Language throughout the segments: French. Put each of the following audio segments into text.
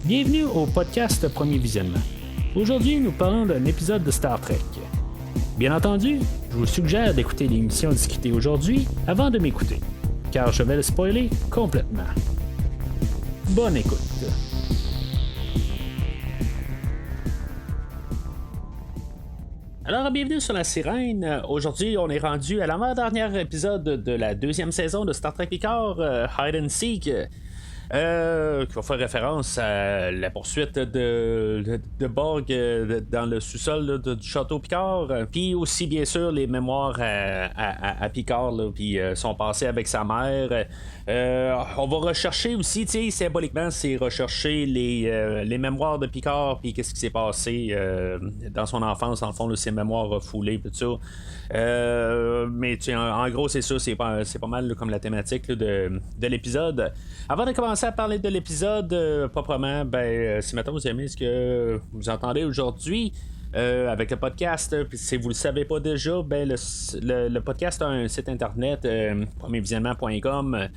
Bienvenue au podcast Premier Visionnement. Aujourd'hui, nous parlons d'un épisode de Star Trek. Bien entendu, je vous suggère d'écouter l'émission discutée aujourd'hui avant de m'écouter, car je vais le spoiler complètement. Bonne écoute. Alors, bienvenue sur La Sirène. Aujourd'hui, on est rendu à l'avant-dernier épisode de la deuxième saison de Star Trek Picard, Hide and Seek, qui va faire référence à la poursuite de Borg dans le sous-sol là, du château Picard, puis aussi bien sûr les mémoires à Picard, puis son passé avec sa mère. On va rechercher aussi, tu sais, symboliquement, c'est rechercher les mémoires de Picard, puis qu'est-ce qui s'est passé dans son enfance, dans le fond, là, ses mémoires refoulées, tout ça. Mais tu sais, en gros, c'est ça, c'est pas mal là, comme la thématique là, de l'épisode. Avant de commencer à parler de l'épisode proprement, si maintenant vous aimez ce que vous entendez aujourd'hui avec le podcast, puis si vous le savez pas déjà, le podcast a un site internet, premiervisionnement.com.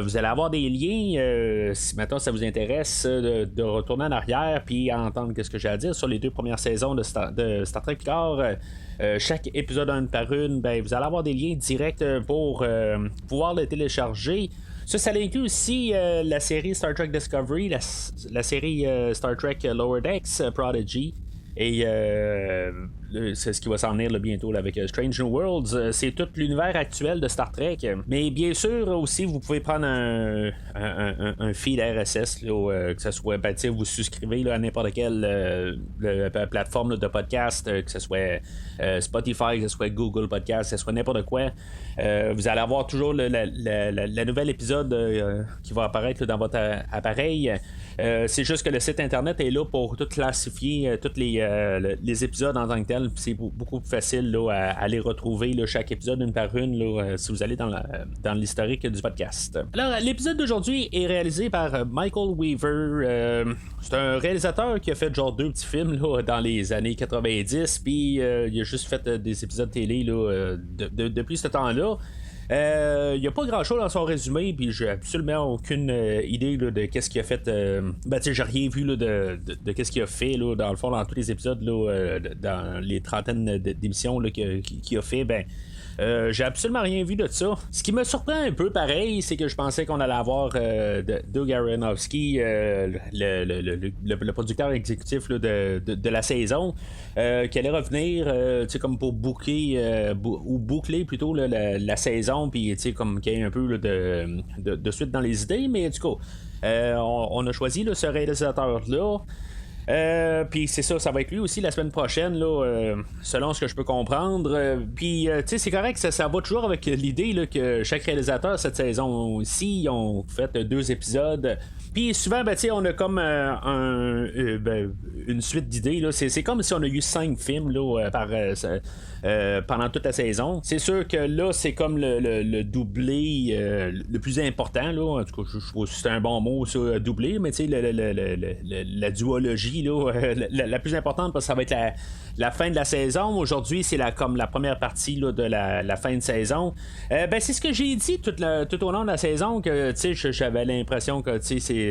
Vous allez avoir des liens si maintenant ça vous intéresse de retourner en arrière puis entendre ce que j'ai à dire sur les deux premières saisons de Star Trek Picard. Chaque épisode une par une, vous allez avoir des liens directs pour pouvoir le télécharger. Ça inclut aussi la série Star Trek Discovery, la série Star Trek Lower Decks, Prodigy. Et c'est ce qui va s'en venir là, bientôt là, avec Strange New Worlds. C'est tout l'univers actuel de Star Trek. Mais bien sûr, aussi, vous pouvez prendre un feed RSS, là, que ce soit, vous souscrivez là, à n'importe quelle plateforme là, de podcast, que ce soit Spotify, que ce soit Google Podcast, que ce soit n'importe quoi. Vous allez avoir toujours le nouvel épisode qui va apparaître là, dans votre appareil. C'est juste que le site internet est là pour tout classifier tous les épisodes en tant que tel. C'est beaucoup plus facile là, à les retrouver là, chaque épisode une par une là, si vous allez dans l'historique du podcast. Alors, l'épisode d'aujourd'hui est réalisé par Michael Weaver. C'est un réalisateur qui a fait genre 2 petits films là, dans les années 90, puis il a juste fait des épisodes télé là, depuis ce temps-là. Il n'y a pas grand chose dans son résumé, puis j'ai absolument aucune idée là, de qu'est-ce qu'il a fait. J'ai rien vu là, de qu'est-ce qu'il a fait là, dans le fond, dans tous les épisodes, là, dans les trentaines d'émissions là, qu'il a fait. J'ai absolument rien vu de ça. Ce qui me surprend un peu pareil, c'est que je pensais qu'on allait avoir Doug Aronofsky, le producteur exécutif là, de la saison, qui allait revenir comme pour booker ou boucler plutôt là, la saison, puis comme qu'il y ait un peu là, de suite dans les idées, mais du coup on a choisi là, ce réalisateur-là. Puis c'est ça va être lui aussi la semaine prochaine là, selon ce que je peux comprendre. Puis c'est correct, ça va toujours avec l'idée là, que chaque réalisateur cette saison aussi ils ont fait 2 épisodes. Puis souvent on a comme une suite d'idées là. C'est comme si on a eu 5 films là, pendant toute la saison. C'est sûr que là c'est comme le doublé le plus important là. En tout cas je trouve que c'est un bon mot ça, doublé, mais la duologie là, la plus importante parce que ça va être la fin de la saison. Aujourd'hui c'est comme la première partie là, de la fin de saison. C'est ce que j'ai dit tout au long de la saison, que j'avais l'impression que c'est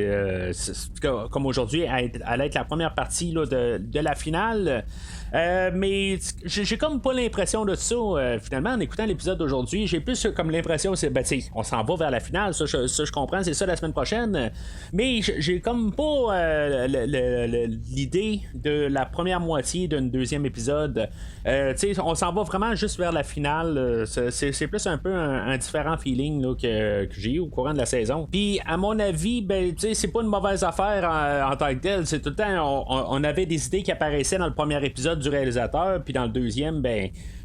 comme aujourd'hui allait être la première partie là, de la finale. Mais j'ai comme pas l'impression de ça finalement en écoutant l'épisode d'aujourd'hui. J'ai plus comme l'impression c'est on s'en va vers la finale, ça je comprends, c'est ça la semaine prochaine, mais j'ai comme pas l'idée de la première moitié d'un deuxième épisode. On s'en va vraiment juste vers la finale. C'est plus un peu un différent feeling là, que j'ai eu au courant de la saison. Puis à mon avis c'est pas une mauvaise affaire en tant que telle. C'est tout le temps on avait des idées qui apparaissaient dans le premier épisode du réalisateur, puis dans le deuxième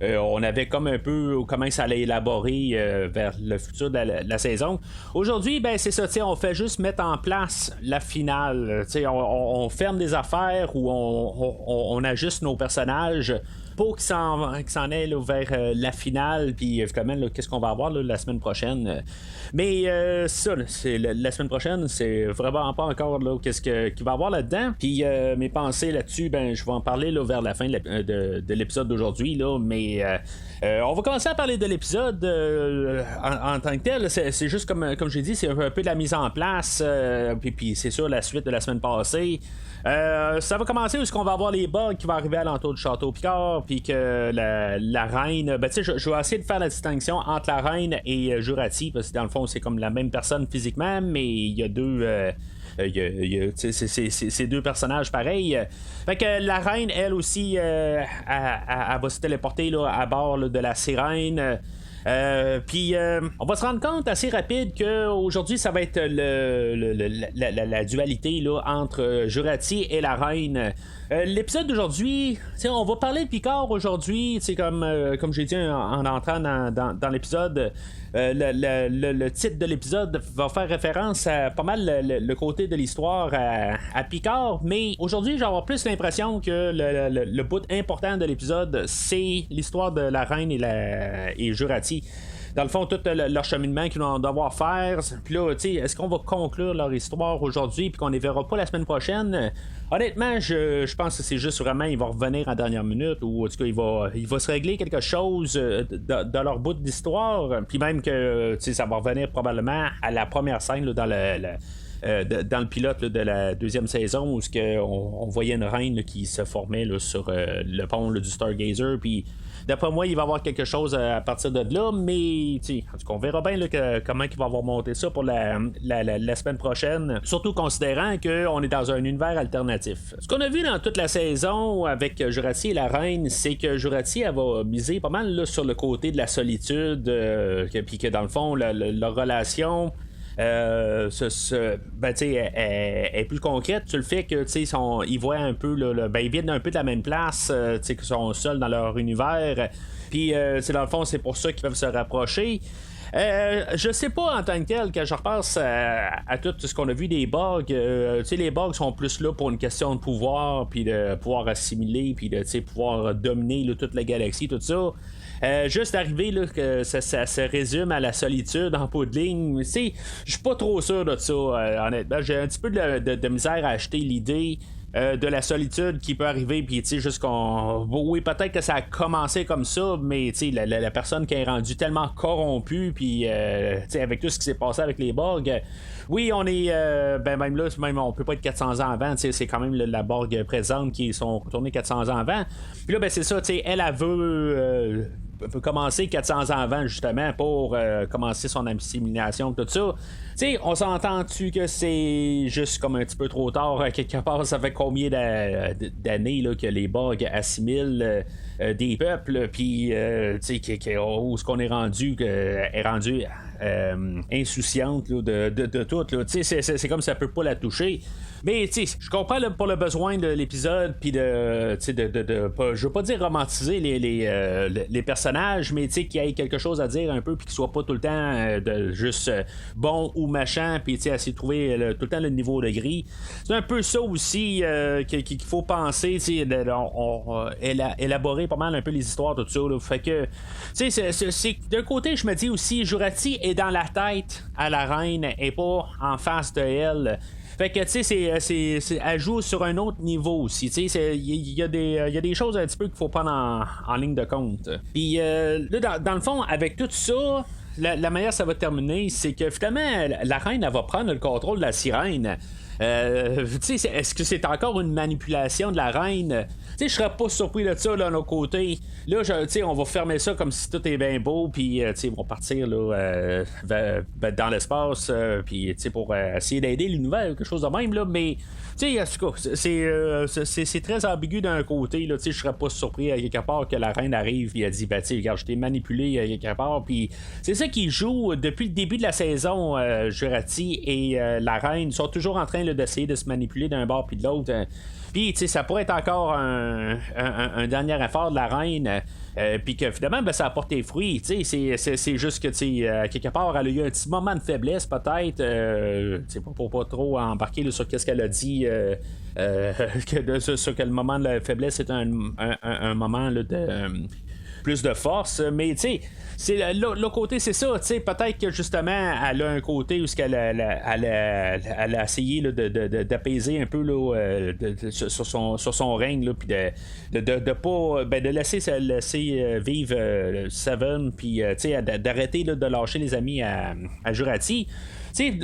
on avait comme un peu comment ça allait élaborer vers le futur de la saison. Aujourd'hui c'est ça, on fait juste mettre en place la finale. On ferme des affaires ou on ajuste nos personnages beau qui s'en est là, vers la finale, puis évidemment, qu'est-ce qu'on va avoir là, la semaine prochaine. Mais ça, là, c'est la semaine prochaine, c'est vraiment pas encore là, qu'est-ce qu'il va y avoir là-dedans. Puis mes pensées là-dessus, ben, je vais en parler là, vers la fin de l'épisode d'aujourd'hui. Là, mais on va commencer à parler de l'épisode en tant que tel. C'est juste comme j'ai dit, c'est un peu de la mise en place. Puis c'est sûr, la suite de la semaine passée. Ça va commencer où est-ce qu'on va avoir les bugs qui vont arriver à l'entour du château Picard, puis que la reine, ben tu sais, je vais essayer de faire la distinction entre la reine et Jurati, parce que dans le fond c'est comme la même personne physiquement, mais il y a deux c'est deux personnages pareils. Fait que la reine, elle aussi, elle va se téléporter là, à bord là, de la sirène. Puis on va se rendre compte assez rapide qu'aujourd'hui ça va être la dualité là, entre Jurati et la reine. L'épisode d'aujourd'hui, on va parler de Picard aujourd'hui, comme j'ai dit en entrant dans l'épisode. Le titre de l'épisode va faire référence à pas mal le côté de l'histoire à Picard, mais aujourd'hui j'ai avoir plus l'impression que le bout important de l'épisode c'est l'histoire de la reine et Jurati. Dans le fond, tout leur cheminement qu'ils vont devoir faire. Puis là, tu sais, est-ce qu'on va conclure leur histoire aujourd'hui puis qu'on les verra pas la semaine prochaine? Honnêtement, je pense que c'est juste vraiment, ils vont revenir en dernière minute, ou en tout cas, il va se régler quelque chose de leur bout d'histoire. Puis même que, tu sais, ça va revenir probablement à la première scène là, dans le pilote là, de la deuxième saison où on voyait une reine là, qui se formait là, sur le pont là, du Stargazer. Puis d'après moi, il va y avoir quelque chose à partir de là, mais en tout cas, on verra bien là, comment il va avoir monté ça pour la semaine prochaine. Surtout considérant qu'on est dans un univers alternatif. Ce qu'on a vu dans toute la saison avec Jurati et la reine, c'est que Jurati elle va miser pas mal là, sur le côté de la solitude, puis que dans le fond, leur relation. Ben, est plus concrète sur le fait que ils voient un peu ils viennent un peu de la même place, qu'ils sont seuls dans leur univers, puis dans le fond c'est pour ça qu'ils peuvent se rapprocher. Je sais pas en tant que tel, quand je repasse à tout ce qu'on a vu des bugs, les bugs sont plus là pour une question de pouvoir, puis de pouvoir assimiler, puis de pouvoir dominer là, toute la galaxie, tout ça. Juste arriver là, que ça se résume à la solitude en bout de ligne. Je suis pas trop sûr de ça, honnêtement. J'ai un petit peu de misère à acheter l'idée de la solitude qui peut arriver, puis juste qu'on. Oui, peut-être que ça a commencé comme ça, mais la personne qui est rendue tellement corrompue, puis avec tout ce qui s'est passé avec les Borg. Oui, on est. Même là, on peut pas être 400 ans avant, c'est quand même la Borg présente qui sont retournés 400 ans avant. Puis là, c'est ça, elle veut. Peut commencer 400 ans avant justement pour commencer son assimilation, tout ça. On s'entend-tu que c'est juste comme un petit peu trop tard quelque part? Ça fait combien d'années là, que les Borg assimilent des peuples, puis où est-ce qu'on est rendu insouciante là, de tout là. C'est comme ça peut pas la toucher. Mais je comprends pour le besoin de l'épisode, puis je veux pas dire romantiser les personnages, mais qu'il y ait quelque chose à dire un peu, puis qu'il soit pas tout le temps de juste bon ou machin, puis essayer de trouver tout le temps le niveau de gris. C'est un peu ça aussi qu'il faut penser, élaborer pas mal un peu les histoires, tout ça. Là. Fait que, c'est d'un côté, je me dis aussi, Jurati est dans la tête à la reine, et pas en face de elle. Fait que, tu sais, elle joue sur un autre niveau aussi. Tu sais, il y a des choses un petit peu qu'il faut prendre en ligne de compte. Puis, là, dans le fond, avec tout ça, la manière ça va terminer, c'est que finalement, la reine, elle va prendre le contrôle de la sirène. Est-ce que c'est encore une manipulation de la reine? Je serais pas surpris de ça là, de nos côtés. Là, on va fermer ça comme si tout est bien beau, puis ils vont partir là, dans l'espace, puis pour essayer d'aider l'univers ou quelque chose de même. Là, mais en tout cas, c'est très ambigu d'un côté. Je serais pas surpris à quelque part que la reine arrive et elle dit regarde, je t'ai manipulé à quelque part. Puis c'est ça qui joue depuis le début de la saison. Jurati et la reine sont toujours en train train là, d'essayer de se manipuler d'un bord puis de l'autre. Puis, tu sais, ça pourrait être encore un dernier effort de la reine. Puis que finalement, ben, ça a porté fruit. C'est juste que, quelque part, elle a eu un petit moment de faiblesse, peut-être. Pour pas trop embarquer là, sur ce qu'elle a dit. Sur quel moment de la faiblesse c'est un moment là, de plus de force. Mais, tu sais, le côté, c'est ça. Peut-être que justement, elle a un côté où elle a essayé là, d'apaiser un peu là, sur son règne, puis de pas de laisser vivre Seven, puis d'arrêter là, de lâcher les amis à Jurati.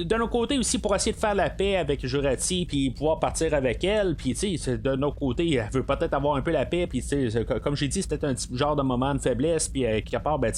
D'un autre côté aussi, pour essayer de faire la paix avec Jurati puis pouvoir partir avec elle, puis d'un autre côté, elle veut peut-être avoir un peu la paix, puis comme j'ai dit, c'était un petit genre de moment de faiblesse, puis quelque part, ben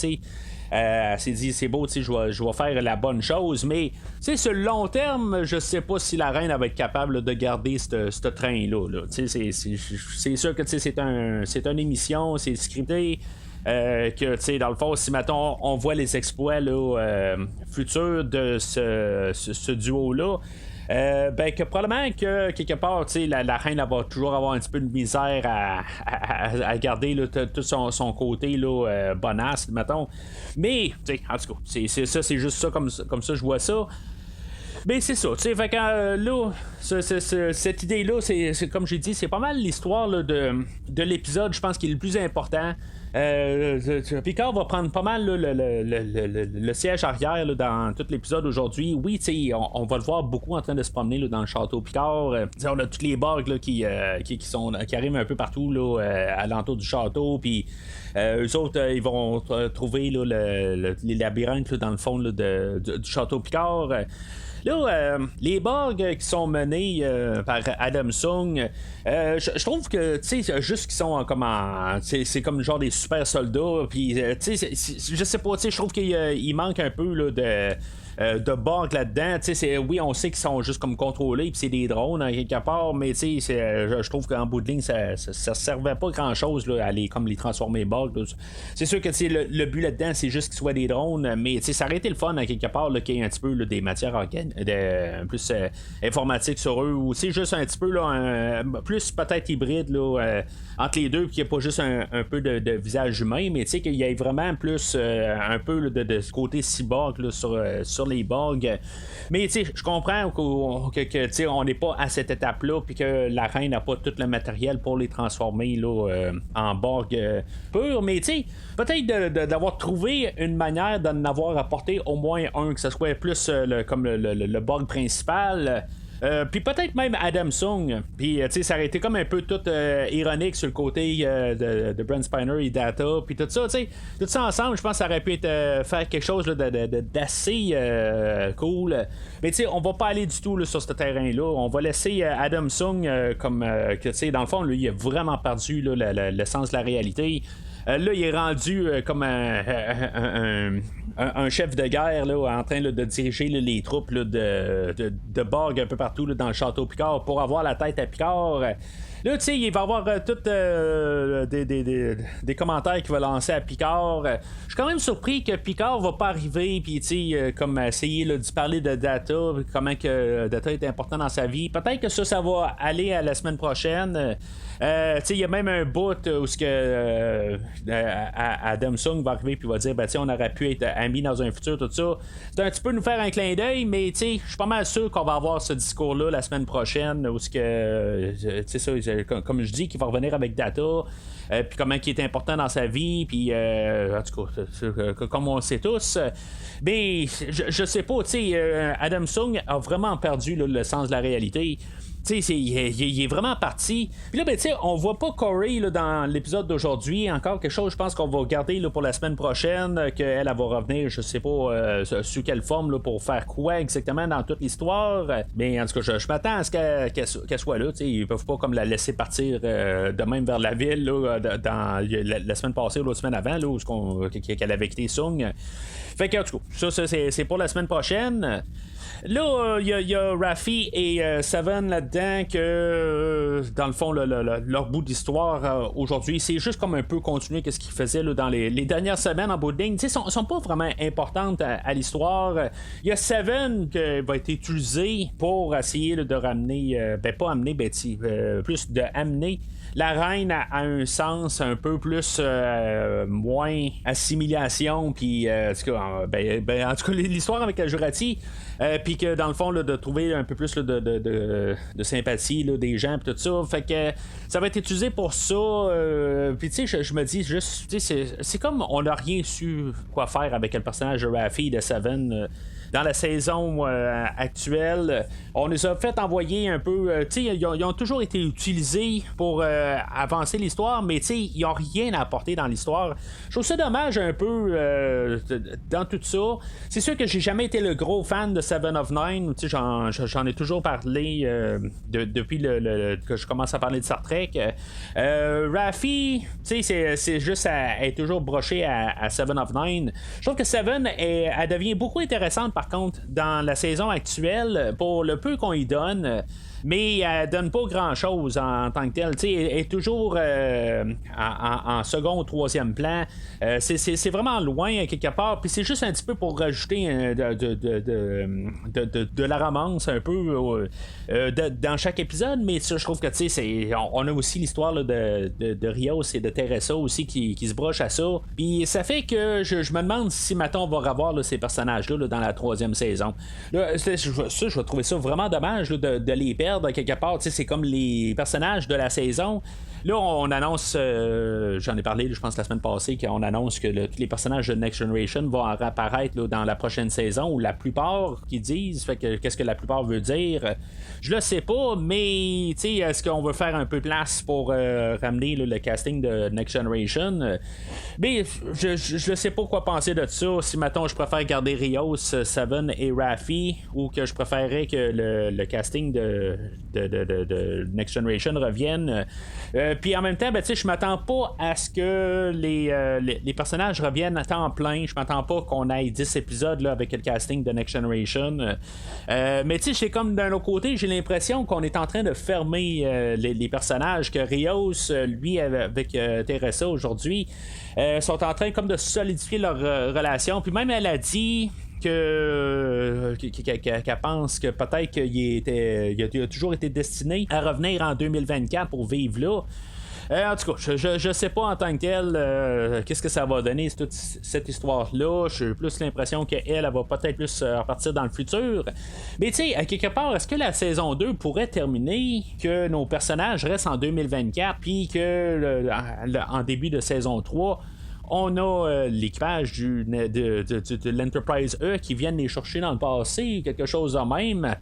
elle s'est dit c'est beau, je vais faire la bonne chose, mais sur le long terme, je sais pas si la reine va être capable de garder ce train-là. C'est sûr que c'est une émission, c'est scripté. Que tu sais dans le fond si mettons on voit les exploits là, futurs de ce duo là ben que probablement que quelque part la reine elle va toujours avoir un petit peu de misère à garder là, tout son côté là, bonasse mettons, mais en tout cas c'est juste ça comme ça je vois ça. Ben c'est ça, tu sais, fait que là, cette idée-là, c'est comme j'ai dit, c'est pas mal l'histoire là, de l'épisode, je pense, qui est le plus important. Picard va prendre pas mal là, le siège arrière là, dans tout l'épisode aujourd'hui. Oui, on va le voir beaucoup en train de se promener là, dans le château Picard. On a tous les Borg là, qui arrivent un peu partout là, à l'entour du château. Puis eux autres, ils vont trouver là, les labyrinthes là, dans le fond là, du château Picard. Là, les Borg qui sont menés par Adam Sung, je trouve que, tu sais, juste qu'ils sont comme c'est comme genre des super soldats, puis, tu sais, je sais pas, tu sais, je trouve qu'il manque un peu là, de Borg là-dedans. Oui, on sait qu'ils sont juste comme contrôlés, puis c'est des drones hein, quelque part, mais je trouve qu'en bout de ligne, ça servait pas grand-chose là, à les transformer Borg. Là. C'est sûr que le but là-dedans, c'est juste qu'ils soient des drones, mais ça aurait été le fun à quelque part qu'il y ait un petit peu là, des matières plus informatiques sur eux, ou c'est juste un petit peu là, plus peut-être hybride là, entre les deux, puis qu'il n'y ait pas juste un peu de visage humain, mais qu'il y ait vraiment plus un peu là, de ce côté cyborg là, sur les Borg. Mais je comprends que on n'est pas à cette étape-là, puis que la reine n'a pas tout le matériel pour les transformer là, en Borg pur, mais peut-être d'avoir trouvé une manière d'en avoir apporté au moins un, que ce soit plus comme le Borg principal. Puis peut-être même Adam Sung. Puis ça aurait été comme un peu tout ironique sur le côté de Brent Spiner et Data. Puis tout ça, tout ça ensemble, je pense que ça aurait pu être faire quelque chose là, d'assez cool. Mais on va pas aller du tout là, sur ce terrain-là. On va laisser Adam Sung comme que dans le fond, lui, il a vraiment perdu là, le sens de la réalité. Là, il est rendu comme un chef de guerre là, en train là, de diriger là, les troupes là, de Borg un peu partout là, dans le château Picard pour avoir la tête à Picard. Là, tu sais, il va y avoir des commentaires qu'il va lancer à Picard. Je suis quand même surpris que Picard va pas arriver puis, tu sais, comme essayer là, de parler de Data, comment que Data est important dans sa vie. Peut-être que ça va aller à la semaine prochaine. Il y a même un bout où Adam Sung va arriver puis va dire on aurait pu être amis dans un futur, tout ça. C'est un petit peu nous faire un clin d'œil, mais je suis pas mal sûr qu'on va avoir ce discours-là la semaine prochaine où comme je dis, qu'il va revenir avec Data. Puis comment il est important dans sa vie, puis en tout cas, comme on le sait tous. Mais je sais pas, Adam Sung a vraiment perdu là, le sens de la réalité. Il est vraiment parti. Puis là, on voit pas Corey là, dans l'épisode d'aujourd'hui. Encore quelque chose, je pense qu'on va garder là, pour la semaine prochaine, qu'elle va revenir, je sais pas sous quelle forme, là, pour faire quoi exactement dans toute l'histoire. Mais en tout cas, je m'attends à ce qu'elle soit là. Ils peuvent pas comme la laisser partir de même vers la ville là, dans la semaine passée ou l'autre semaine avant, là, où qu'elle avait quitté Sung. Fait que, en tout cas, ça c'est pour la semaine prochaine. Là, il y a Raffi et Seven là-dedans que, dans le fond, leur bout d'histoire aujourd'hui, c'est juste comme un peu continuer ce qu'ils faisaient là, dans les dernières semaines en bout de ligne. Ils sont pas vraiment importantes à l'histoire. Il y a Seven qui va être utilisé pour essayer là, de ramener, pas amener, plus de amener la reine a un sens un peu plus moins assimilation, puis en tout cas l'histoire avec Jurati, puis que dans le fond là, de trouver un peu plus là, de sympathie là, des gens pis tout ça, fait que ça va être utilisé pour ça, puis tu sais je me dis juste, c'est comme on n'a rien su quoi faire avec le personnage de Raffi de Seven. Dans la saison actuelle, on les a fait envoyer un peu. Ils ont toujours été utilisés pour avancer l'histoire, mais ils n'ont rien à apporter dans l'histoire. Je trouve ça dommage un peu dans tout ça. C'est sûr que j'ai jamais été le gros fan de Seven of Nine. J'en ai toujours parlé depuis que je commence à parler de Star Trek. Raffi, c'est juste à être toujours broché à Seven of Nine. Je trouve que Seven, elle devient beaucoup intéressante par contre dans la saison actuelle pour le peu qu'on y donne, mais elle donne pas grand chose en tant que telle. Elle est toujours en second ou troisième plan. C'est vraiment loin quelque part, puis c'est juste un petit peu pour rajouter de la romance un peu dans chaque épisode, mais je trouve que on a aussi l'histoire là, de Rios et de Teresa aussi qui se brochent à ça, puis ça fait que je me demande si maintenant on va revoir là, ces personnages là, dans la troisième saison. Là, je vais trouver ça vraiment dommage là, de les perdre quelque part. C'est comme les personnages de la saison. Là, on annonce, j'en ai parlé, je pense, la semaine passée, qu'on annonce que tous les personnages de Next Generation vont apparaître là, dans la prochaine saison, ou la plupart qui disent. Fait que qu'est-ce que la plupart veut dire? Je le sais pas, mais est-ce qu'on veut faire un peu place pour ramener là, le casting de Next Generation? Mais je sais pas quoi penser de ça. Si, mettons, je préfère garder Rios, Seven et Raffi, ou que je préférerais que le casting de Next Generation revienne. Puis en même temps, je m'attends pas à ce que les personnages reviennent à temps plein. Je m'attends pas qu'on ait 10 épisodes là, avec le casting de Next Generation. Mais c'est comme d'un autre côté, j'ai l'impression qu'on est en train de fermer les personnages, que Rios, lui, avec Teresa aujourd'hui, sont en train comme de solidifier leur relation. Puis même elle a dit qu'elle pense que peut-être qu'il a toujours été destiné à revenir en 2024 pour vivre là. En tout cas, je sais pas en tant que tel qu'est-ce que ça va donner toute cette histoire-là. J'ai plus l'impression qu'elle va peut-être plus repartir dans le futur. Mais à quelque part, est-ce que la saison 2 pourrait terminer, que nos personnages restent en 2024, puis que en début de saison 3, on a l'équipage de l'Enterprise E qui viennent les chercher dans le passé, quelque chose de même.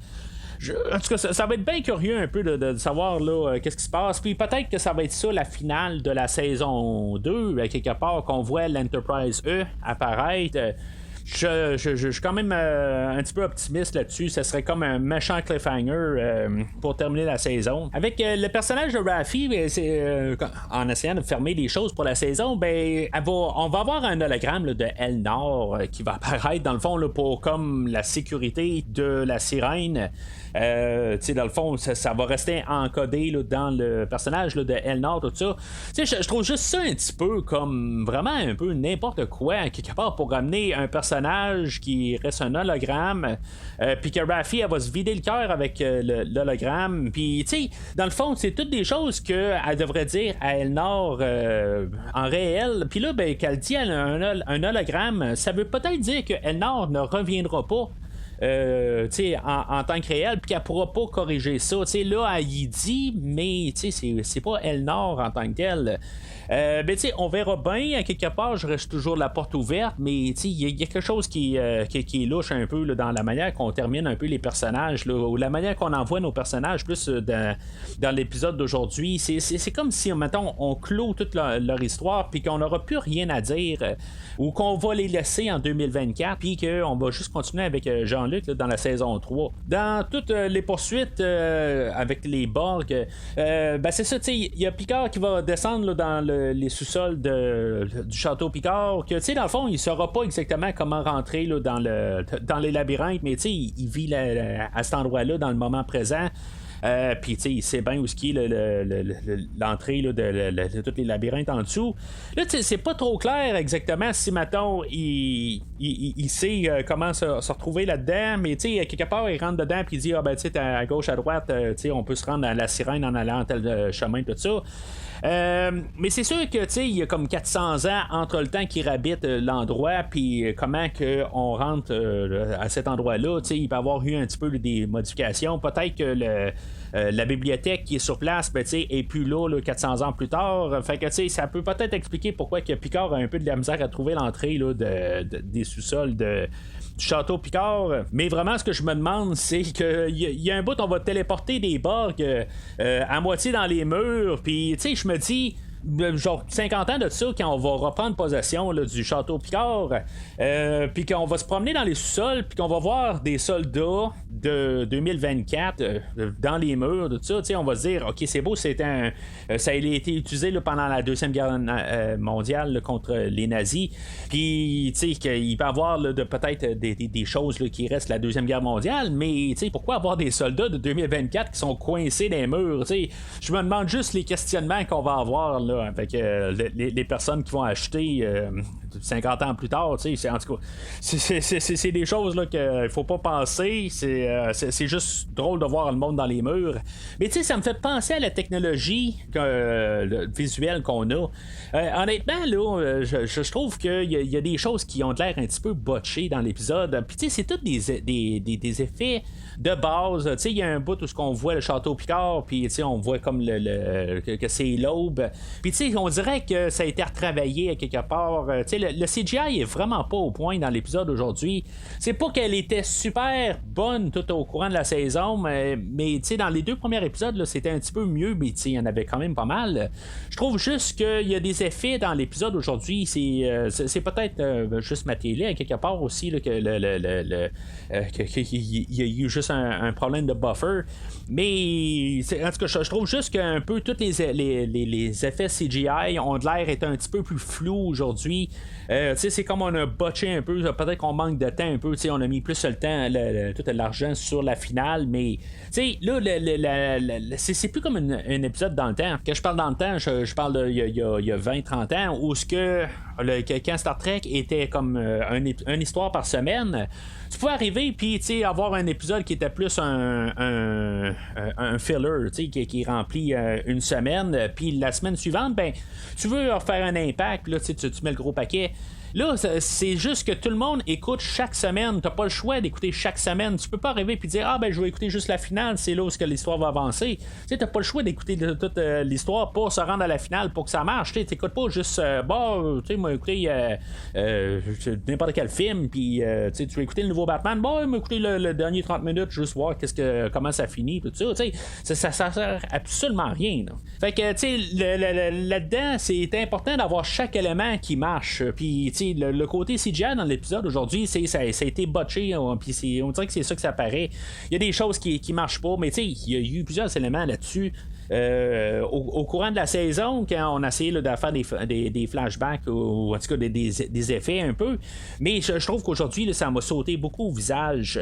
En tout cas, ça va être bien curieux un peu de savoir là, qu'est-ce qui se passe. Puis peut-être que ça va être ça la finale de la saison 2, quelque part, qu'on voit l'Enterprise E apparaître. Je suis quand même un petit peu optimiste là-dessus. Ça serait comme un méchant cliffhanger pour terminer la saison. Avec le personnage de Raffi, en essayant de fermer les choses pour la saison, on va avoir un hologramme là, de Elnor qui va apparaître dans le fond là, pour comme la sécurité de la sirène. Dans le fond, ça va rester encodé là, dans le personnage là, de Elnor, tout ça. Je trouve juste ça un petit peu comme vraiment un peu n'importe quoi, quelque part, pour ramener un personnage qui reste un hologramme, puis que Raffi, elle va se vider le cœur avec l'hologramme. Puis, dans le fond, c'est toutes des choses qu'elle devrait dire à Elnor en réel. Puis là, qu'elle dit un hologramme, ça veut peut-être dire que Elnor ne reviendra pas. En tant que réel, puis qu'elle pourra pas corriger ça. Là, elle y dit, mais c'est pas Elnor en tant que tel. On verra bien. À quelque part, je reste toujours la porte ouverte, mais il y a quelque chose qui est louche un peu là, dans la manière qu'on termine un peu les personnages, là, ou la manière qu'on envoie nos personnages plus dans l'épisode d'aujourd'hui. C'est comme si, mettons, on clôt toute leur histoire, puis qu'on n'aura plus rien à dire, ou qu'on va les laisser en 2024, puis qu'on va juste continuer avec genre Jean-Luc là, dans la saison 3. Dans toutes les poursuites avec les Borg, c'est ça, il y a Picard qui va descendre là, dans les sous-sols du château Picard, que dans le fond, il saura pas exactement comment rentrer là, dans les labyrinthes, mais il vit à cet endroit-là dans le moment présent. Puis il sait bien où est l'entrée là, de tous les labyrinthes en dessous. Là, c'est pas trop clair exactement si mettons il sait comment se retrouver là-dedans, mais quelque part il rentre dedans puis il dit à gauche, à droite, on peut se rendre à la sirène en allant tel chemin, tout ça. Mais c'est sûr que il y a comme 400 ans entre le temps qu'il habite l'endroit puis comment que on rentre à cet endroit-là. Il peut y avoir eu un petit peu des modifications. Peut-être que la bibliothèque qui est sur place est plus là 400 ans plus tard. Fait que ça peut peut-être expliquer pourquoi que Picard a un peu de la misère à trouver l'entrée là, des sous-sols du château Picard. Mais vraiment, ce que je me demande, c'est qu'il y a un bout, on va téléporter des Borg à moitié dans les murs. Puis, je me dis, genre 50 ans de ça, quand on va reprendre possession là, du château Picard, puis qu'on va se promener dans les sous-sols, puis qu'on va voir des soldats de 2024 dans les murs, tout ça, on va se dire, ok, c'est beau, ça a été utilisé là, pendant la Deuxième Guerre mondiale là, contre les nazis, puis qu'il peut y avoir là, peut-être des choses là, qui restent de la Deuxième Guerre mondiale, mais pourquoi avoir des soldats de 2024 qui sont coincés dans les murs? Je me demande juste les questionnements qu'on va avoir là, avec les personnes qui vont acheter 50 ans plus tard, en tout cas, c'est des choses là qu'il faut pas penser. C'est juste drôle de voir le monde dans les murs. Mais ça me fait penser à la technologie visuelle qu'on a. Honnêtement, là, je trouve qu'il y a des choses qui ont l'air un petit peu botchées dans l'épisode. Puis c'est tous des effets de base. Il y a un bout où on voit le château Picard, puis on voit comme que c'est l'aube. Puis on dirait que ça a été retravaillé à quelque part. Le CGI est vraiment pas au point dans l'épisode aujourd'hui. C'est pas qu'elle était super bonne tout au courant de la saison, mais dans les 2 premiers épisodes, là, c'était un petit peu mieux, mais il y en avait quand même pas mal. Je trouve juste qu'il y a des effets dans l'épisode aujourd'hui. C'est peut-être juste ma télé à quelque part aussi là, qu'il y a eu juste un problème de buffer. Mais en tout cas, je trouve juste qu'un peu tous les effets CGI ont de l'air d'être un petit peu plus flous aujourd'hui. C'est comme on a botché un peu, peut-être qu'on manque de temps un peu, on a mis plus le temps, tout l'argent sur la finale, mais là, c'est plus comme un épisode dans le temps. Quand je parle dans le temps, je parle il y a 20-30 ans, où ce que quand Star Trek était comme une histoire par semaine, tu pouvais arriver puis avoir un épisode qui était plus un filler, qui remplit une semaine, puis la semaine suivante, tu veux faire un impact, là, tu mets le gros paquet. Là, c'est juste que tout le monde écoute chaque semaine. T'as pas le choix d'écouter chaque semaine. Tu peux pas arriver et dire je vais écouter juste la finale, c'est là où l'histoire va avancer. T'as pas le choix d'écouter toute l'histoire pour se rendre à la finale pour que ça marche. T'écoutes pas juste moi écouter n'importe quel film, puis tu veux écouter le nouveau Batman, écouter le dernier 30 minutes, juste voir comment ça finit, tout ça. Ça sert absolument à rien. Là. Fait que là-dedans, c'est important d'avoir chaque élément qui marche. Puis le côté CGI dans l'épisode aujourd'hui, ça a été botché, puis on dirait que c'est ça que ça paraît. Il y a des choses qui marchent pas, mais il y a eu plusieurs éléments là-dessus. Au courant de la saison, quand on a essayé là, de faire des flashbacks ou en tout cas des effets un peu, mais je trouve qu'aujourd'hui là, ça m'a sauté beaucoup au visage.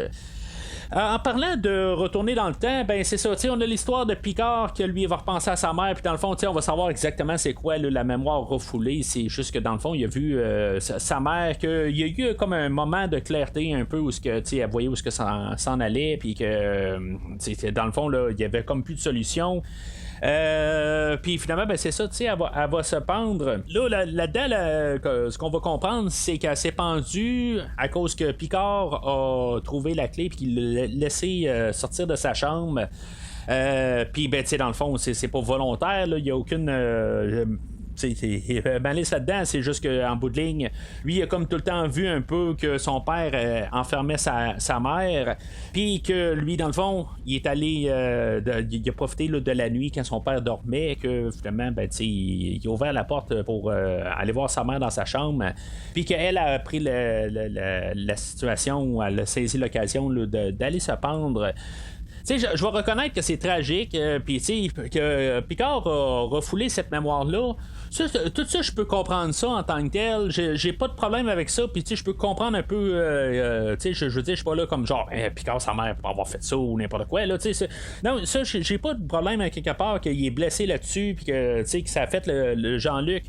En parlant de retourner dans le temps, c'est ça, on a l'histoire de Picard que lui va repenser à sa mère, puis dans le fond, on va savoir exactement c'est quoi là, la mémoire refoulée. C'est juste que dans le fond, il a vu sa mère, qu'il y a eu comme un moment de clarté un peu où elle voyait où ça s'en allait, puis que dans le fond, là, il y avait comme plus de solution. Puis finalement, c'est ça, elle va se pendre. Là-dedans, ce qu'on va comprendre, c'est qu'elle s'est pendue à cause que Picard a trouvé la clé puis qu'il l'a laissé sortir de sa chambre. Puis dans le fond, c'est pas volontaire, il n'y a aucune malice là-dedans, c'est juste qu'en bout de ligne, lui, il a comme tout le temps vu un peu que son père enfermait sa mère, puis que lui, dans le fond, il est allé, il a profité là, de la nuit quand son père dormait, que finalement, il a ouvert la porte pour aller voir sa mère dans sa chambre, puis qu'elle a pris la situation, elle a saisi l'occasion là, d'aller se pendre. Je vais reconnaître que c'est tragique, puis que Picard a refoulé cette mémoire-là. Tout ça, je peux comprendre ça en tant que tel. J'ai pas de problème avec ça, puis je peux comprendre un peu. Je veux dire, je suis pas là comme genre, Picard, sa mère, pour avoir fait ça ou n'importe quoi. Là, non, ça, j'ai pas de problème à quelque part qu'il est blessé là-dessus, puis que ça a fait le Jean-Luc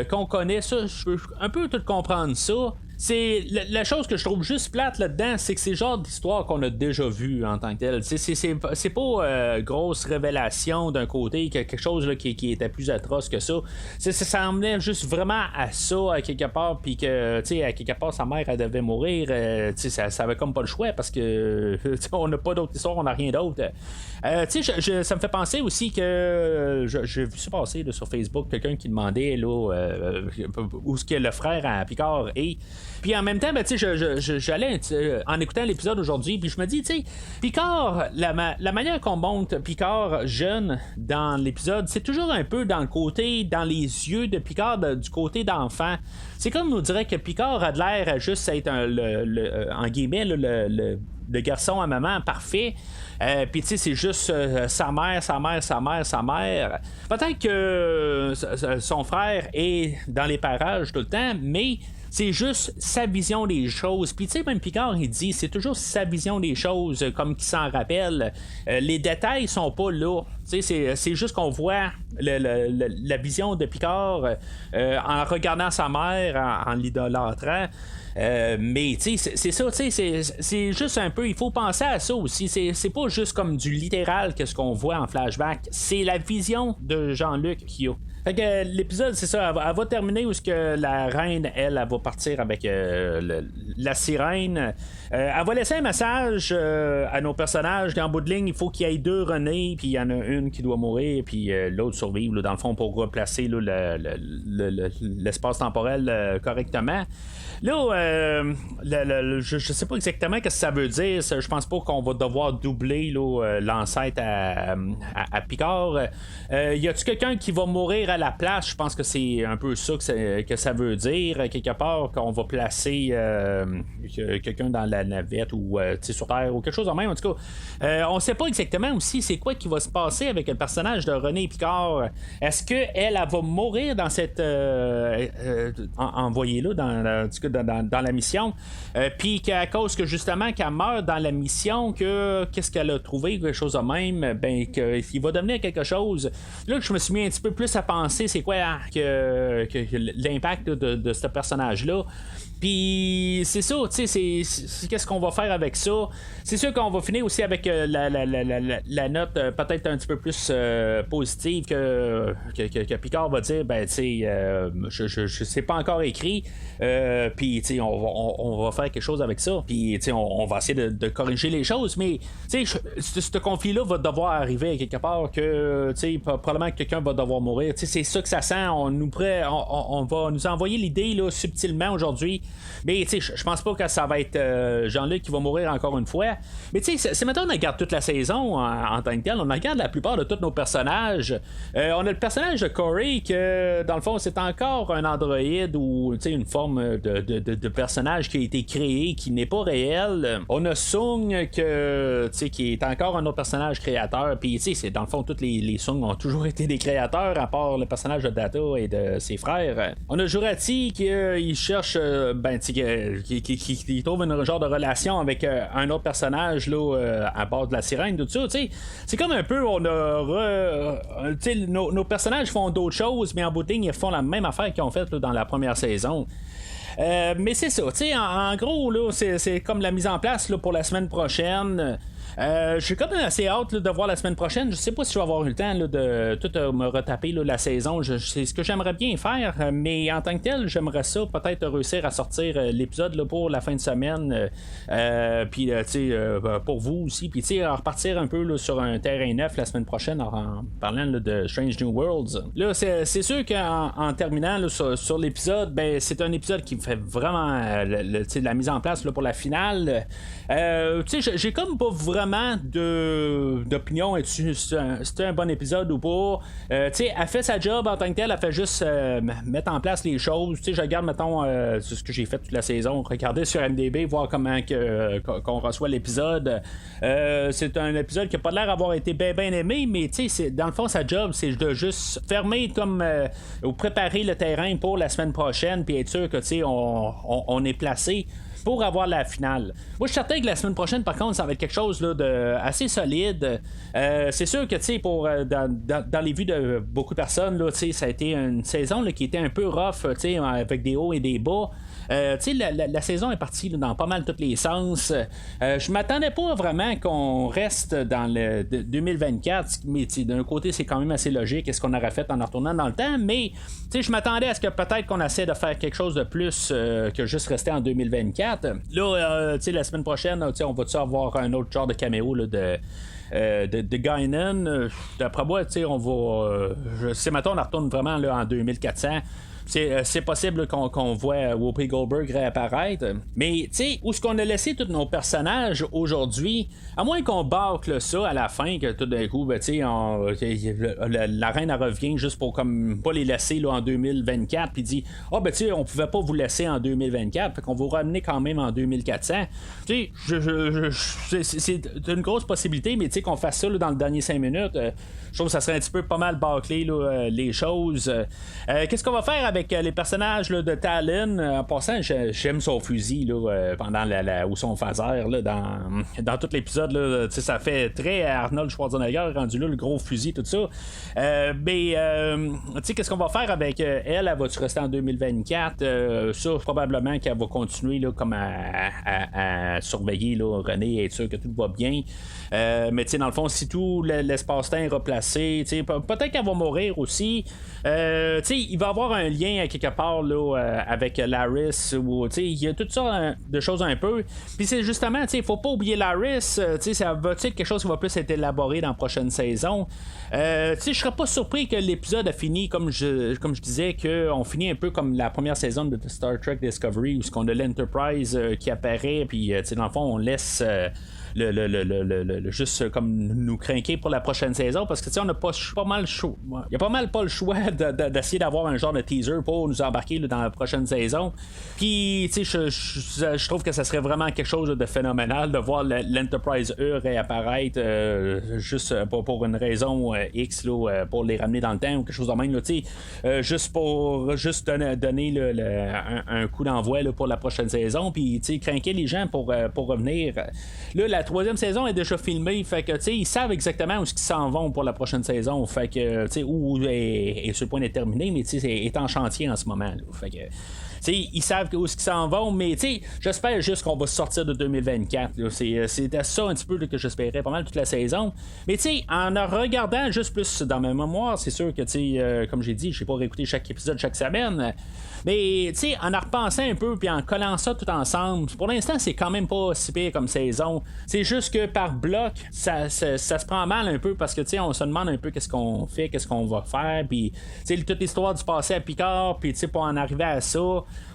qu'on connaît. Ça, je peux un peu tout comprendre ça. C'est la chose que je trouve juste plate là-dedans, c'est que c'est le genre d'histoire qu'on a déjà vu en tant que tel. C'est pas grosse révélation d'un côté, quelque chose là, qui était plus atroce que ça. Ça emmenait juste vraiment à ça à quelque part, puis que à quelque part sa mère elle devait mourir. Ça avait comme pas le choix parce que on n'a pas d'autre histoire, on n'a rien d'autre. Ça me fait penser aussi que j'ai vu ça passer là, sur Facebook, quelqu'un qui demandait là, où est-ce que le frère à Picard est. Puis en même temps, j'allais en écoutant l'épisode aujourd'hui, puis je me dis, Picard, la manière qu'on monte Picard jeune dans l'épisode, c'est toujours un peu dans le côté, dans les yeux de Picard, du côté d'enfant. C'est comme nous dirait que Picard a de l'air juste à être en guillemets le garçon à maman parfait. Puis c'est juste sa mère. Peut-être que son frère est dans les parages tout le temps, mais c'est juste sa vision des choses. Puis même Picard, il dit, c'est toujours sa vision des choses, comme qu'il s'en rappelle. Les détails sont pas là. C'est juste qu'on voit la vision de Picard en regardant sa mère, en l'idolâtrant. Mais c'est ça, c'est juste un peu, il faut penser à ça aussi. C'est pas juste comme du littéral que ce qu'on voit en flashback, c'est la vision de Jean-Luc qui a. Fait que l'épisode, c'est ça, elle va terminer où ce que la reine, elle va partir avec la sirène. Elle va laisser un message à nos personnages qu'en bout de ligne, il faut qu'il y ait 2 René, puis il y en a une qui doit mourir, puis l'autre survivre, là, dans le fond, pour replacer là, l'espace temporel correctement. Là, je sais pas exactement ce que ça veut dire. Je pense pas qu'on va devoir doubler là, l'ancêtre à Picard. Y a-tu quelqu'un qui va mourir à la place? Je pense que c'est un peu ça que ça veut dire. Quelque part, qu'on va placer quelqu'un dans la navette ou sur Terre ou quelque chose de même. En tout cas, on sait pas exactement aussi c'est quoi qui va se passer avec le personnage de René Picard. Est-ce qu'elle va mourir dans cette envoyée là dans la mission, puis qu'à cause que justement qu'elle meurt dans la mission, qu'est-ce qu'elle a trouvé, quelque chose de même, ben qu'il va devenir quelque chose. Là je me suis mis un petit peu plus à penser c'est quoi que l'impact de ce personnage là. Puis c'est ça, tu sais, c'est qu'est-ce qu'on va faire avec ça. C'est sûr qu'on va finir aussi avec la note peut-être un petit peu plus positive que Picard va dire, ben tu sais, je sais pas encore écrit, puis tu sais, on va faire quelque chose avec ça, puis tu sais, on va essayer de corriger les choses, mais tu sais, ce conflit-là va devoir arriver quelque part, que tu sais, probablement que quelqu'un va devoir mourir. Tu sais, c'est ça que ça sent. On va nous envoyer l'idée là subtilement aujourd'hui. Mais tu sais, je pense pas que ça va être Jean-Luc qui va mourir encore une fois. Mais tu sais, c'est maintenant on regarde toute la saison en tant que tel, on regarde la plupart de tous nos personnages. On a le personnage de Corey que dans le fond c'est encore un androïde ou tu sais une forme de personnage qui a été créé qui n'est pas réel. On a Sung que tu sais qui est encore un autre personnage créateur. Puis tu sais c'est dans le fond tous les Sung ont toujours été des créateurs à part le personnage de Data et de ses frères. On a Jurati qui il cherche qui trouve une genre de relation avec un autre personnage là, à bord de la sirène, tout ça. C'est comme un peu, on a nos personnages font d'autres choses, mais en bout de ligne, ils font la même affaire qu'ils ont fait là, dans la première saison. Mais c'est ça, en gros, là, c'est comme la mise en place là, pour la semaine prochaine. J'ai quand même assez hâte là, de voir la semaine prochaine. Je sais pas si je vais avoir eu le temps là, de tout me retaper là, la saison. C'est ce que j'aimerais bien faire, mais en tant que tel, j'aimerais ça peut-être réussir à sortir l'épisode là, pour la fin de semaine. Puis, pour vous aussi. Puis, repartir un peu là, sur un terrain neuf la semaine prochaine en parlant là, de Strange New Worlds. Là, c'est sûr qu'en terminant là, sur l'épisode, ben, c'est un épisode qui me fait vraiment la mise en place là, pour la finale. J'ai comme pas vraiment d'opinion là-dessus. C'était un bon épisode ou pas. Elle fait sa job en tant que telle, elle fait juste mettre en place les choses. Je regarde, mettons, ce que j'ai fait toute la saison, regarder sur MDB, voir comment qu'on reçoit l'épisode. C'est un épisode qui a pas l'air d'avoir été bien aimé, mais dans le fond, sa job, c'est de juste fermer comme ou préparer le terrain pour la semaine prochaine, puis être sûr que on est placé pour avoir la finale. Moi, je suis certain que la semaine prochaine, par contre, ça va être quelque chose là, de assez solide. C'est sûr que pour dans les vues de beaucoup de personnes, là, ça a été une saison là, qui était un peu rough, avec des hauts et des bas. La saison est partie là, dans pas mal tous les sens. Je m'attendais pas vraiment qu'on reste dans le 2024, mais d'un côté, c'est quand même assez logique. Qu'est-ce qu'on aurait fait en retournant dans le temps, mais je m'attendais à ce que peut-être qu'on essaie de faire quelque chose de plus que juste rester en 2024. Là, la semaine prochaine, on va-tu avoir un autre genre de caméo là, de Guinan. D'après moi, on va. Si maintenant on retourne vraiment là, en 2400. C'est possible qu'on voit Whoopi Goldberg réapparaître. Mais, où est-ce qu'on a laissé tous nos personnages aujourd'hui? À moins qu'on bâcle ça à la fin, que tout d'un coup, la reine elle revient juste pour comme pas les laisser là, en 2024, puis dit on pouvait pas vous laisser en 2024, fait qu'on va vous ramener quand même en 2400. C'est une grosse possibilité, mais qu'on fasse ça là, dans le dernier 5 minutes, je trouve que ça serait un petit peu pas mal bâclé là, les choses. Qu'est-ce qu'on va faire avec les personnages là, de Talon? En passant, j'aime son fusil là, pendant ou son phaser là, dans tout l'épisode. Là, ça fait très Arnold Schwarzenegger rendu là, le gros fusil, tout ça. Mais qu'est-ce qu'on va faire avec elle? Elle va-tu rester en 2024? Ça, probablement qu'elle va continuer là, comme à surveiller là, René et être sûr que tout va bien. Mais dans le fond, si tout l'espace-temps est replacé, peut-être qu'elle va mourir aussi. Il va y avoir un lien à quelque part là, avec Laris, où il y a toutes sortes de choses un peu. Puis c'est justement, il faut pas oublier Laris, ça va être quelque chose qui va plus être élaboré dans la prochaine saison. Je serais pas surpris que l'épisode a fini comme je disais, qu'on finit un peu comme la première saison de Star Trek Discovery, où on a l'Enterprise qui apparaît, puis dans le fond on laisse juste comme nous craquer pour la prochaine saison, parce que on a pas mal le choix. Il y a pas mal pas le choix d'essayer d'avoir un genre de teaser pour nous embarquer là, dans la prochaine saison. Puis je trouve que ça serait vraiment quelque chose de phénoménal de voir l'Enterprise réapparaître juste pour une raison X là, pour les ramener dans le temps ou quelque chose de même là, juste pour donner un coup d'envoi là, pour la prochaine saison, puis craquer les gens pour revenir. Là, la troisième saison est déjà filmée, fait que ils savent exactement où ils s'en vont pour la prochaine saison, fait que où est sur le point d'être terminé, mais est en chantier en ce moment là, fait que ils savent où ils s'en vont, mais j'espère juste qu'on va sortir de 2024 là. C'était ça un petit peu là, que j'espérais pas mal toute la saison, mais en regardant juste plus dans ma mémoire, c'est sûr que comme j'ai dit, j'ai pas réécouté chaque épisode chaque semaine, mais en repensant un peu puis en collant ça tout ensemble, pour l'instant c'est quand même pas si pire comme saison. C'est juste que par bloc ça se prend mal un peu, parce que on se demande un peu qu'est-ce qu'on fait, qu'est-ce qu'on va faire, puis toute l'histoire du passé à Picard, puis pour en arriver à ça,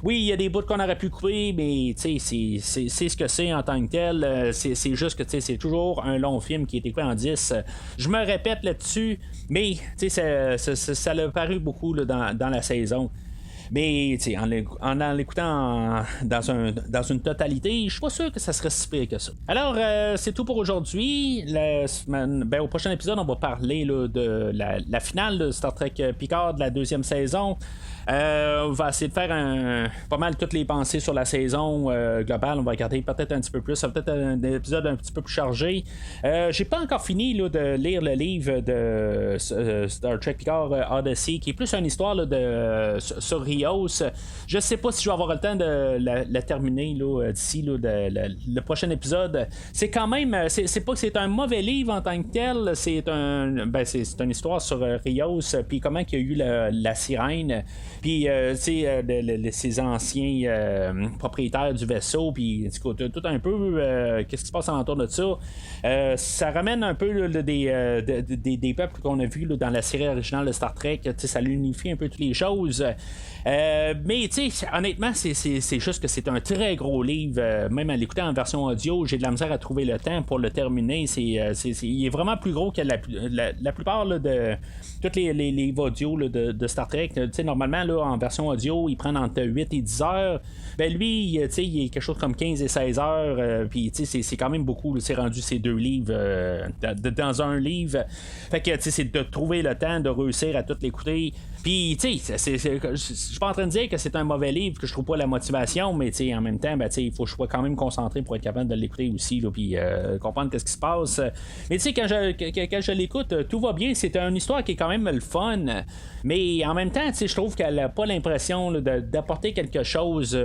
oui il y a des bouts qu'on aurait pu couper, mais c'est ce que c'est en tant que tel. C'est juste que c'est toujours un long film qui est écouté en 10. Je me répète là-dessus, mais ça l'a paru beaucoup là, dans la saison. Mais en l'écoutant dans une totalité, je suis pas sûr que ça serait si pire que ça. Alors, c'est tout pour aujourd'hui. Au prochain épisode, on va parler là, de la finale de Star Trek Picard de la deuxième saison. On va essayer de faire pas mal toutes les pensées sur la saison globale. On va regarder peut-être un petit peu plus. Ça va peut-être un épisode un petit peu plus chargé. J'ai pas encore fini là, de lire le livre de Star Trek Picard Odyssey, qui est plus une histoire là, sur Rios. Je sais pas si je vais avoir le temps de la terminer là, d'ici là, le prochain épisode. C'est quand même, c'est pas que c'est un mauvais livre en tant que tel, c'est une histoire sur Rios, puis comment il y a eu la sirène, puis ses anciens propriétaires du vaisseau, puis tout un peu qu'est-ce qui se passe alentour de ça. Ça ramène un peu là, des peuples qu'on a vus là, dans la série originale de Star Trek. Ça l'unifie un peu toutes les choses. Mais honnêtement, c'est juste que c'est un très gros livre. Même à l'écouter en version audio, j'ai de la misère à trouver le temps pour le terminer. Il est vraiment plus gros que la plupart là, de tous les livres audio là, de Star Trek. Normalement, là, en version audio, ils prennent entre 8 et 10 heures. Ben lui, il est quelque chose comme 15 et 16 heures. Puis c'est quand même beaucoup. Là, c'est rendu ces deux livres dans un livre. Fait que c'est de trouver le temps de réussir à tout l'écouter. Puis, je suis pas en train de dire que c'est un mauvais livre, que je trouve pas la motivation, mais en même temps, il faut que je sois quand même concentré pour être capable de l'écouter aussi, puis comprendre ce qui se passe. Mais quand je l'écoute, tout va bien. C'est une histoire qui est quand même le fun, mais en même temps, je trouve qu'elle a pas l'impression là, d'apporter quelque chose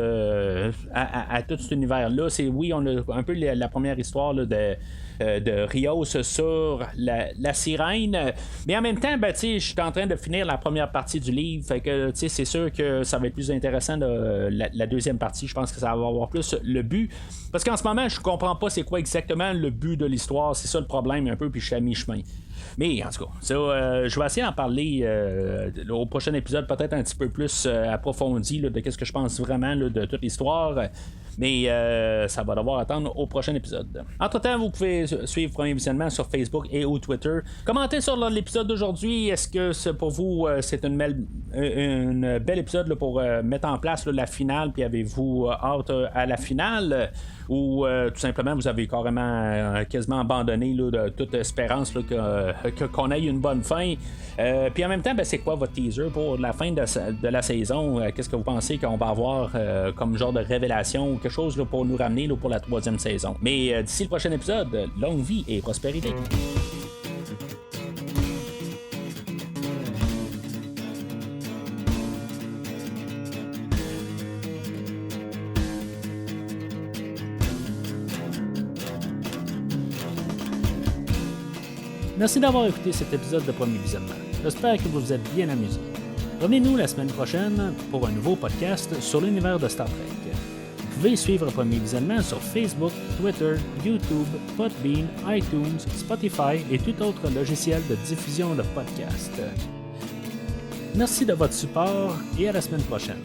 à tout cet univers-là. Oui, on a un peu la première histoire là, de Rios sur la sirène, mais en même temps, je suis en train de finir la première partie du livre, fait que c'est sûr que ça va être plus intéressant la deuxième partie. Je pense que ça va avoir plus le but, parce qu'en ce moment je comprends pas c'est quoi exactement le but de l'histoire. C'est ça le problème un peu, puis je suis à mi-chemin. Mais en tout cas, je vais essayer d'en parler au prochain épisode, peut-être un petit peu plus approfondi là, de qu'est-ce que je pense vraiment là, de toute l'histoire. Mais ça va devoir attendre au prochain épisode. Entre-temps, vous pouvez suivre Premier Visionnement sur Facebook et ou Twitter. Commentez sur l'épisode d'aujourd'hui. Est-ce que pour vous, c'est une belle épisode là, pour mettre en place là, la finale, puis avez-vous hâte à la finale? Ou tout simplement vous avez carrément quasiment abandonné là, de toute espérance là, qu'on ait une bonne fin. Puis en même temps, c'est quoi votre teaser pour la fin de la saison? Qu'est-ce que vous pensez qu'on va avoir comme genre de révélation ou quelque chose là, pour nous ramener là, pour la 3e saison? Mais d'ici le prochain épisode, longue vie et prospérité. Merci d'avoir écouté cet épisode de Premier Visionnement. J'espère que vous vous êtes bien amusés. Revenez-nous la semaine prochaine pour un nouveau podcast sur l'univers de Star Trek. Vous pouvez suivre Premier Visionnement sur Facebook, Twitter, YouTube, Podbean, iTunes, Spotify et tout autre logiciel de diffusion de podcasts. Merci de votre support et à la semaine prochaine.